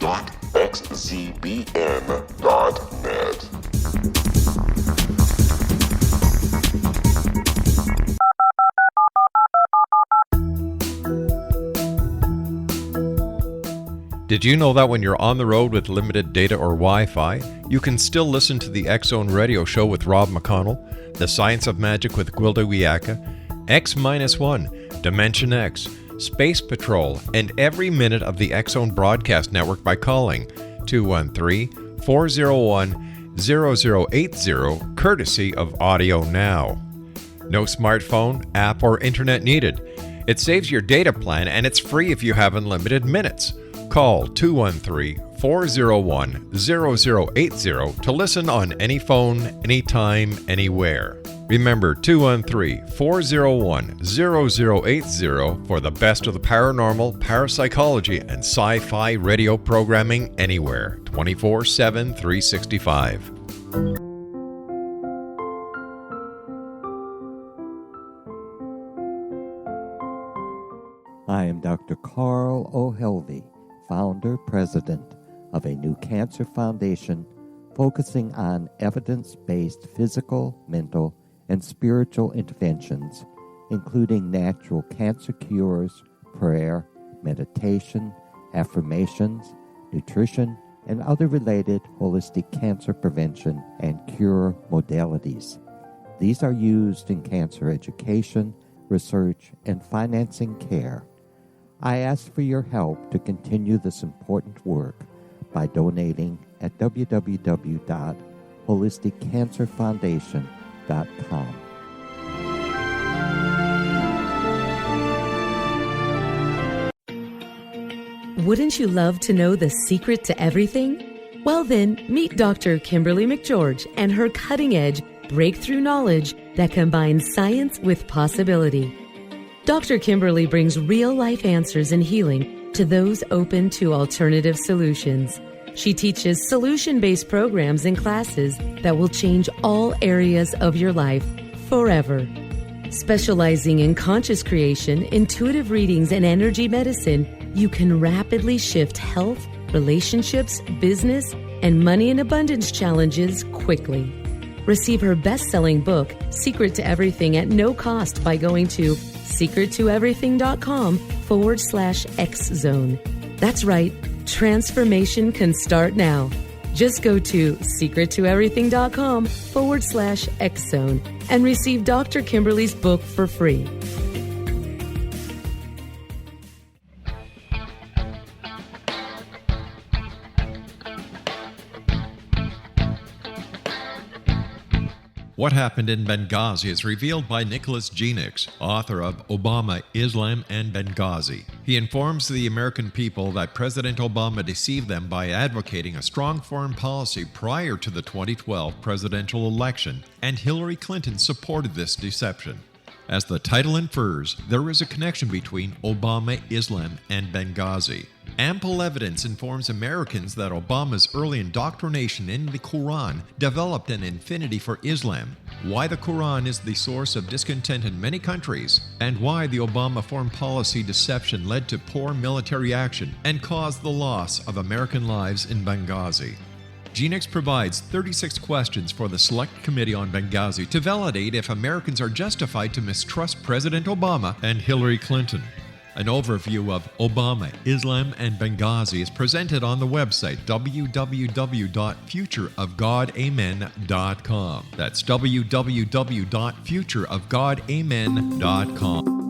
Did you know that when you're on the road with limited data or Wi-Fi, you can still listen to the X-Zone Radio Show with Rob McConnell, The Science of Magic with Gwilda Wiyaka, X-1, Dimension X, Space Patrol, and every minute of the X-Zone Broadcast Network by calling 213-401-0080, courtesy of Audio Now. No smartphone, app, or internet needed. It saves your data plan, and it's free if you have unlimited minutes. Call 213 213-401-0080 to listen on any phone, anytime, anywhere. Remember 213-401-0080 for the best of the paranormal, parapsychology, and sci-fi radio programming anywhere, 24/7, 365. I am Dr. Carl O'Helvey, founder, president of a new cancer foundation focusing on evidence-based physical, mental, and spiritual interventions, including natural cancer cures, prayer, meditation, affirmations, nutrition, and other related holistic cancer prevention and cure modalities. These are used in cancer education, research, and financing care. I ask for your help to continue this important work by donating at www.holisticcancerfoundation.com. Wouldn't you love to know the secret to everything? Well then, meet Dr. Kimberly McGeorge and her cutting-edge breakthrough knowledge that combines science with possibility. Dr. Kimberly brings real-life answers and healing to those open to alternative solutions. She teaches solution-based programs and classes that will change all areas of your life forever. Specializing in conscious creation, intuitive readings, and energy medicine, you can rapidly shift health, relationships, business, and money and abundance challenges quickly. Receive her best-selling book, Secret to Everything, at no cost by going to secrettoeverything.com/X-Zone. That's right, transformation can start now. Just go to secrettoeverything.com/X-Zone and receive Dr. Kimberly's book for free. What Happened in Benghazi is revealed by Nicholas Genix, author of Obama, Islam, and Benghazi. He informs the American people that President Obama deceived them by advocating a strong foreign policy prior to the 2012 presidential election, and Hillary Clinton supported this deception. As the title infers, there is a connection between Obama, Islam, and Benghazi. Ample evidence informs Americans that Obama's early indoctrination in the Quran developed an affinity for Islam, why the Quran is the source of discontent in many countries, and why the Obama foreign policy deception led to poor military action and caused the loss of American lives in Benghazi. Genix provides 36 questions for the Select Committee on Benghazi to validate if Americans are justified to mistrust President Obama and Hillary Clinton. An overview of Obama, Islam, and Benghazi is presented on the website www.futureofgodamen.com. That's www.futureofgodamen.com.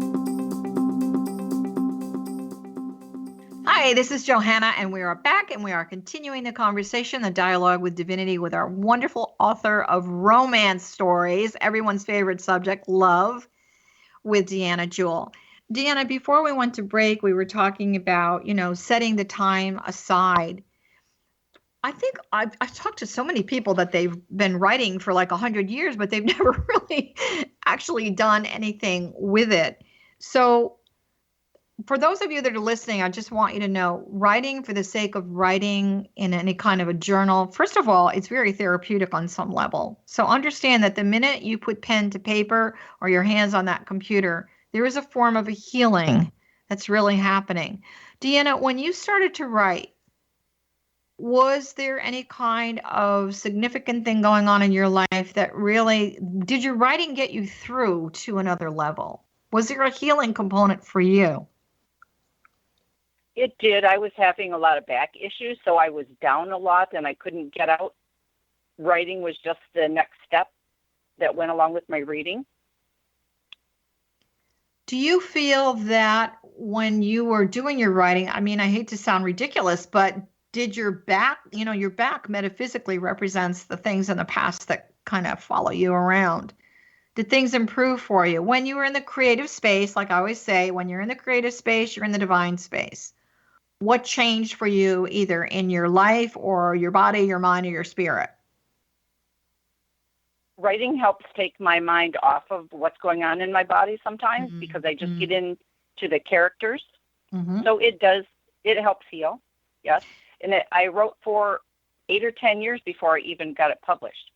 Hi, this is Johanna, and we are back, and we are continuing the conversation, the dialogue with Divinity, with our wonderful author of romance stories, everyone's favorite subject, love, with Deanna Jewel. Deanna, before we went to break, we were talking about, setting the time aside. I think I've talked to so many people that they've been writing for like 100 years, but they've never really actually done anything with it. So for those of you that are listening, I just want you to know, writing for the sake of writing in any kind of a journal, first of all, it's very therapeutic on some level. So understand that the minute you put pen to paper or your hands on that computer, there is a form of a healing that's really happening. Deanna, when you started to write, was there any kind of significant thing going on in your life that really, did your writing get you through to another level? Was there a healing component for you? It did. I was having a lot of back issues, so I was down a lot and I couldn't get out. Writing was just the next step that went along with my reading. Do you feel that when you were doing your writing, I mean, I hate to sound ridiculous, but did your back, your back metaphysically represents the things in the past that kind of follow you around? Did things improve for you when you were in the creative space? Like I always say, when you're in the creative space, you're in the divine space. what changed for you either in your life or your body, your mind, or your spirit? Writing helps take my mind off of what's going on in my body sometimes because I just get into the characters. So it helps heal. Yes. And I wrote for 8 or 10 years before I even got it published.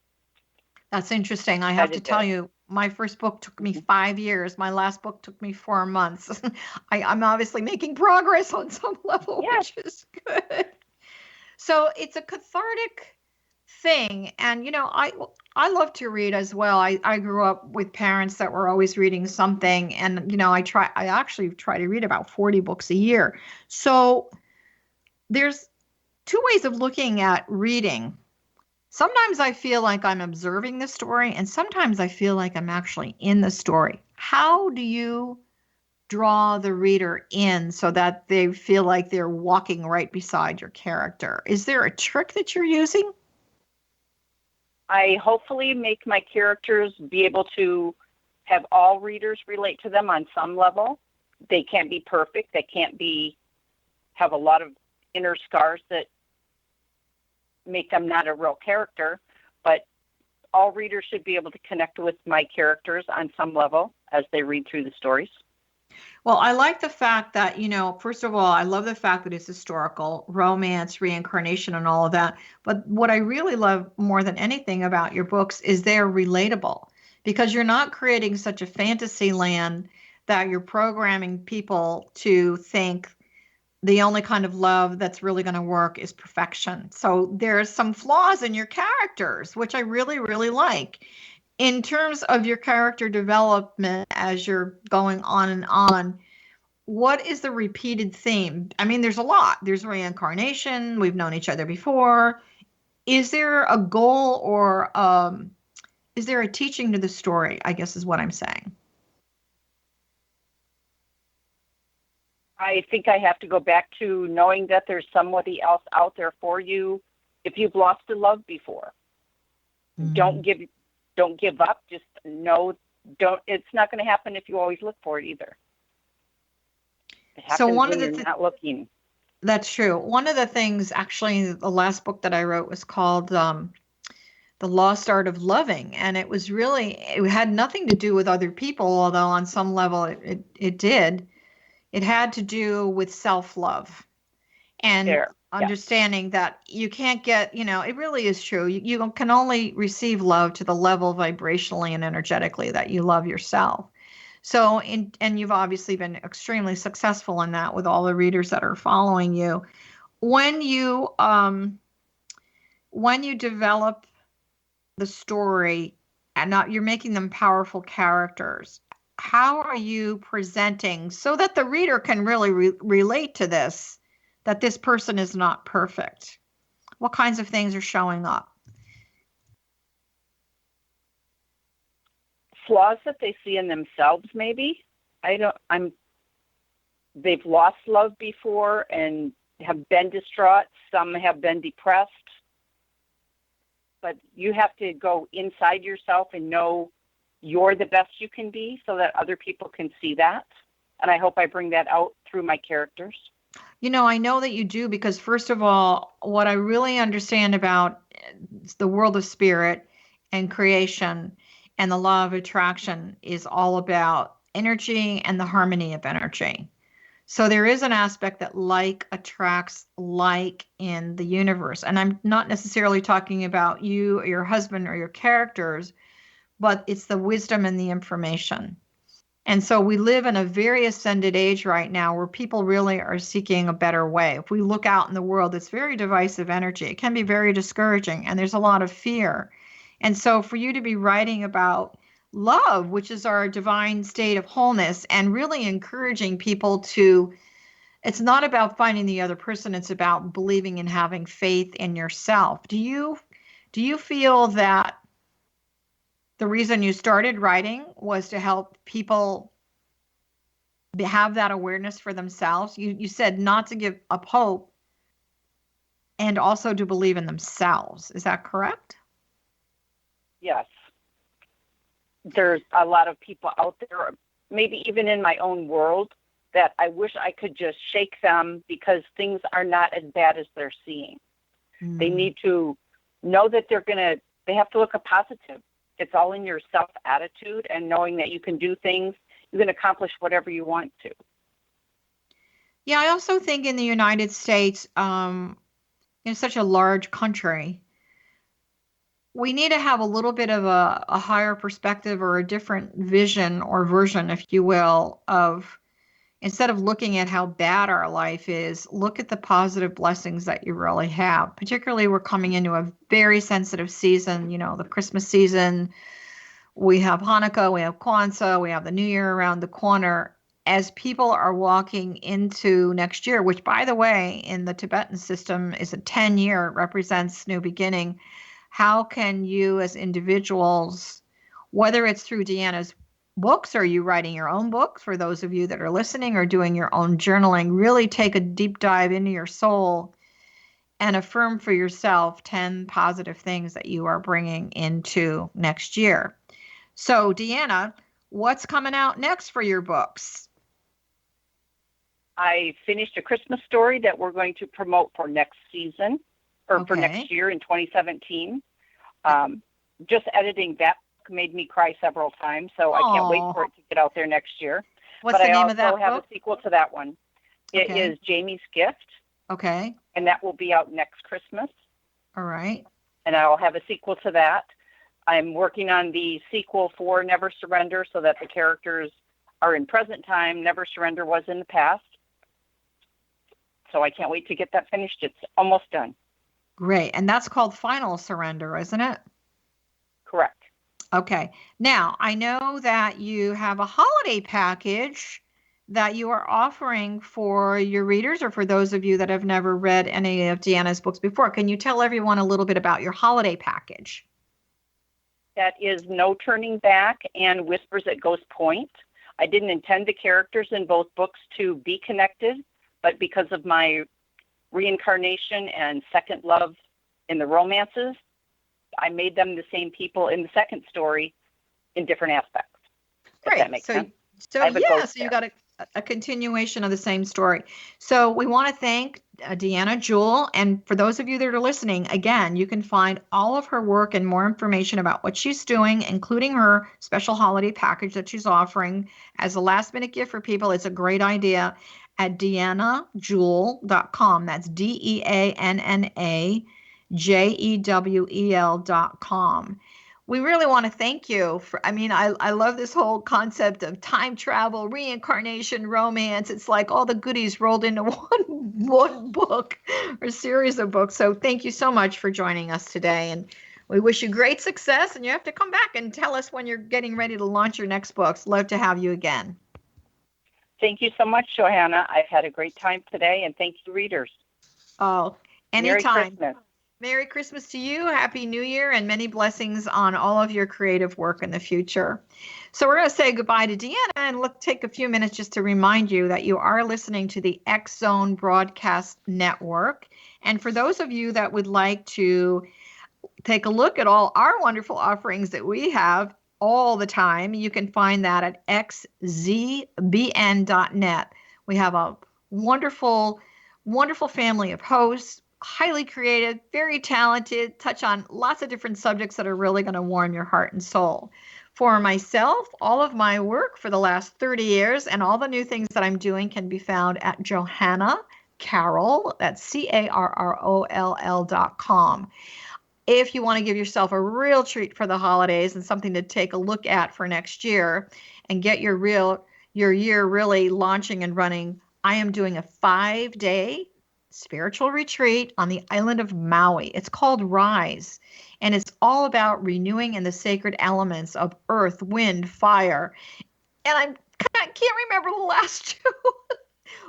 That's interesting. I have to tell you, my first book took me 5 years. My last book took me 4 months. I'm obviously making progress on some level, which is good. So it's a cathartic thing. And, you know, I love to read as well. I grew up with parents that were always reading something. And, you know, I actually try to read about 40 books a year. So there's two ways of looking at reading. Sometimes I feel like I'm observing the story, and sometimes I feel like I'm actually in the story. How do you draw the reader in so that they feel like they're walking right beside your character? Is there a trick that you're using? I hopefully make my characters be able to have all readers relate to them on some level. They can't be perfect. They can't have a lot of inner scars that make them not a real character, but all readers should be able to connect with my characters on some level as they read through the stories. Well, I like the fact that, you know, first of all, I love the fact that it's historical, romance, reincarnation, and all of that. But what I really love more than anything about your books is they're relatable, because you're not creating such a fantasy land that you're programming people to think the only kind of love that's really going to work is perfection. So there's some flaws in your characters, which I really, really like. In terms of your character development as you're going on and on, what is the repeated theme? I mean, there's a lot. There's reincarnation. We've known each other before. Is there a goal, or is there a teaching to the story, I guess is what I'm saying. I think I have to go back to knowing that there's somebody else out there for you. If you've lost a love before, don't give up. Just know, it's not going to happen if you always look for it either. It happens so one when of the you're not looking. That's true. One of the things, actually, the last book that I wrote was called The Lost Art of Loving. And it had nothing to do with other people, although on some level it did. It had to do with self-love and understanding that you can't get, you know, it really is true. You can only receive love to the level vibrationally and energetically that you love yourself. So, and you've obviously been extremely successful in that with all the readers that are following you. When you develop the story and you're making them powerful characters, how are you presenting so that the reader can really relate to this, that this person is not perfect? What kinds of things are showing up? Flaws that they see in themselves, maybe. They've lost love before and have been distraught. Some have been depressed. But you have to go inside yourself and know you're the best you can be so that other people can see that. And I hope I bring that out through my characters. You know, I know that you do, because first of all, what I really understand about the world of spirit and creation and the law of attraction is all about energy and the harmony of energy. So there is an aspect that like attracts like in the universe. And I'm not necessarily talking about you or your husband or your characters, but it's the wisdom and the information. And so we live in a very ascended age right now where people really are seeking a better way. If we look out in the world, it's very divisive energy. It can be very discouraging, and there's a lot of fear. And so for you to be writing about love, which is our divine state of wholeness, and really encouraging people to, it's not about finding the other person, it's about believing and having faith in yourself. Do you feel that the reason you started writing was to help people have that awareness for themselves? You said not to give up hope and also to believe in themselves. Is that correct? Yes. There's a lot of people out there, maybe even in my own world, that I wish I could just shake them because things are not as bad as they're seeing. They need to know that they have to look a positive. It's all in your self-attitude and knowing that you can do things, you can accomplish whatever you want to. Yeah, I also think in the United States, in such a large country, we need to have a little bit of a higher perspective or a different vision or version, if you will, of instead of looking at how bad our life is, look at the positive blessings that you really have. Particularly, we're coming into a very sensitive season, the Christmas season. We have Hanukkah, we have Kwanzaa, we have the New Year around the corner. As people are walking into next year, which, by the way, in the Tibetan system is a 10-year, it represents new beginning. How can you as individuals, whether it's through Deanna's books or you writing your own books, for those of you that are listening, or doing your own journaling, really take a deep dive into your soul and affirm for yourself 10 positive things that you are bringing into next year. So, Deanna, what's coming out next for your books? I finished a Christmas story that we're going to promote for next season, or for next year in 2017. Just editing that made me cry several times, so I can't wait for it to get out there next year. What's the name of that book? I also have a sequel to that one. It is Jamie's Gift. Okay. And that will be out next Christmas. All right. And I'll have a sequel to that. I'm working on the sequel for Never Surrender so that the characters are in present time. Never Surrender was in the past. So I can't wait to get that finished. It's almost done. Great. And that's called Final Surrender, isn't it? Correct. Okay. Now, I know that you have a holiday package that you are offering for your readers, or for those of you that have never read any of Deanna's books before. Can you tell everyone a little bit about your holiday package? That is No Turning Back and Whispers at Ghost Point. I didn't intend the characters in both books to be connected, but because of my reincarnation and second love in the romances, I made them the same people in the second story in different aspects. Great. If that makes sense. So you got a continuation of the same story. So we want to thank Deanna Jewel. And for those of you that are listening, again, you can find all of her work and more information about what she's doing, including her special holiday package that she's offering as a last minute gift for people. It's a great idea at DeannaJewel.com. That's DeannaJewel.com. We really want to thank you for, I love this whole concept of time travel, reincarnation, romance. It's like all the goodies rolled into one book or series of books. So thank you so much for joining us today. And we wish you great success. And you have to come back and tell us when you're getting ready to launch your next books. Love to have you again. Thank you so much, Johanna. I've had a great time today. And thank you, readers. Oh, anytime. Merry Christmas. Merry Christmas to you, Happy New Year, and many blessings on all of your creative work in the future. So we're going to say goodbye to Deanna and take a few minutes just to remind you that you are listening to the X Zone Broadcast Network. And for those of you that would like to take a look at all our wonderful offerings that we have all the time, you can find that at xzbn.net. We have a wonderful, wonderful family of hosts, highly creative, very talented, touch on lots of different subjects that are really going to warm your heart and soul. For myself, all of my work for the last 30 years and all the new things that I'm doing can be found at Johanna Carroll, that's CARROLL.com. If you want to give yourself a real treat for the holidays and something to take a look at for next year and get your year really launching and running, I am doing a 5-day spiritual retreat on the island of Maui. It's called Rise, and it's all about renewing in the sacred elements of earth, wind, fire. And I can't remember the last two.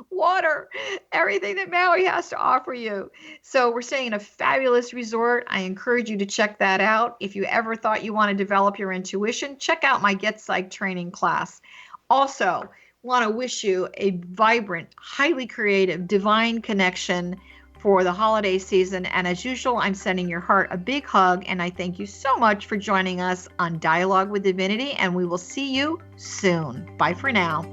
Water, everything that Maui has to offer you. So we're staying in a fabulous resort. I encourage you to check that out. If you ever thought you want to develop your intuition, check out my Get Psyched training class. Also, want to wish you a vibrant, highly creative, divine connection for the holiday season. And as usual, I'm sending your heart a big hug. And I thank you so much for joining us on Dialogue with Divinity. And we will see you soon. Bye for now.